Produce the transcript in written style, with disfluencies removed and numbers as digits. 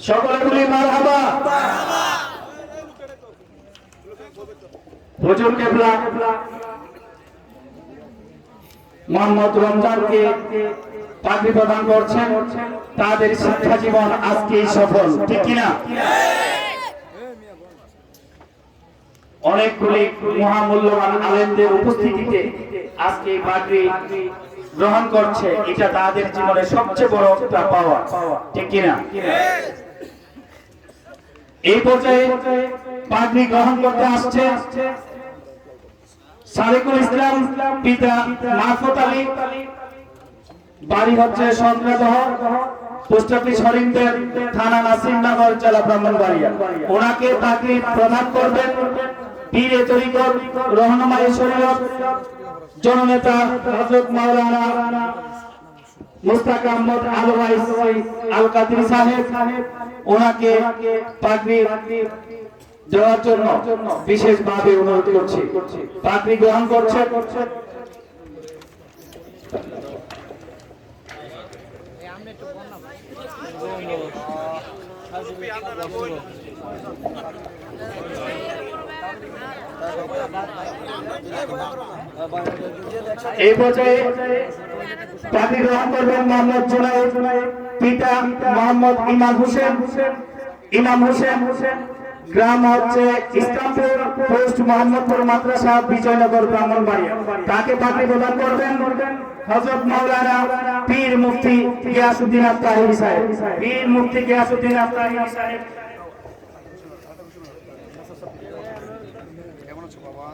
সকলে বলি মারহাবা। হুজুর কেবলা মোহাম্মদ রমজানকে পাগড়ি প্রদান করছেন। তাদের শিক্ষা জীবন আজকেই সফল, ঠিক কিনা? অনেকগুলি মহামূল্যবান আলেমদের উপস্থিতিতে আজকে পাগড়ি গ্রহণ করছে, এটা তাদের জীবনের সবচেয়ে বড় একটা পাওয়া, ঠিক কিনা? এই পর্যায়ে পাগড়ি গ্রহণ করতে আসছে সালেকুল ইসলাম পিতা মাহফুত আলী, বাড়ি হচ্ছে সন্দ্রাদহ, পোস্ট অফিস হরিণদের, থানা নাসিরনগর, জেলা ব্রাহ্মণবাড়িয়া। ওনাকে পাগড়ি প্রদান করবেন পীরে তরিকত রহনুমায়ে শরীয়ত জননেতা হযরত মাওলানা মুস্তাক আহমদ আলওয়াইস আল কাদরি সাহেব। ওনাকে পাগড়ি দেওয়ার জন্য বিশেষভাবে অনুরোধ করছি। পাগড়ি গ্রহণ করছে এই পর্যায়ে পাগড়ি গ্রহণ করবেন মোহাম্মদ জুনায়েদ, পিতা মোহাম্মদ ইমাম হোসেন, গ্রাম হচ্ছে ইসলামপুর, পোস্ট মোহাম্মদপুর মাদ্রাসা, বিজয়নগর, ব্রাহ্মণবাড়িয়া। তাকে পাগড়ি প্রদান করবেন হযরত মাওলানা পীর মুফতি গিয়াসউদ্দিন আত-তাহিরি সাহেব। পীর মুফতি গিয়াসউদ্দিন আত-তাহিরি সাহেব। কেমন আছো বাবা?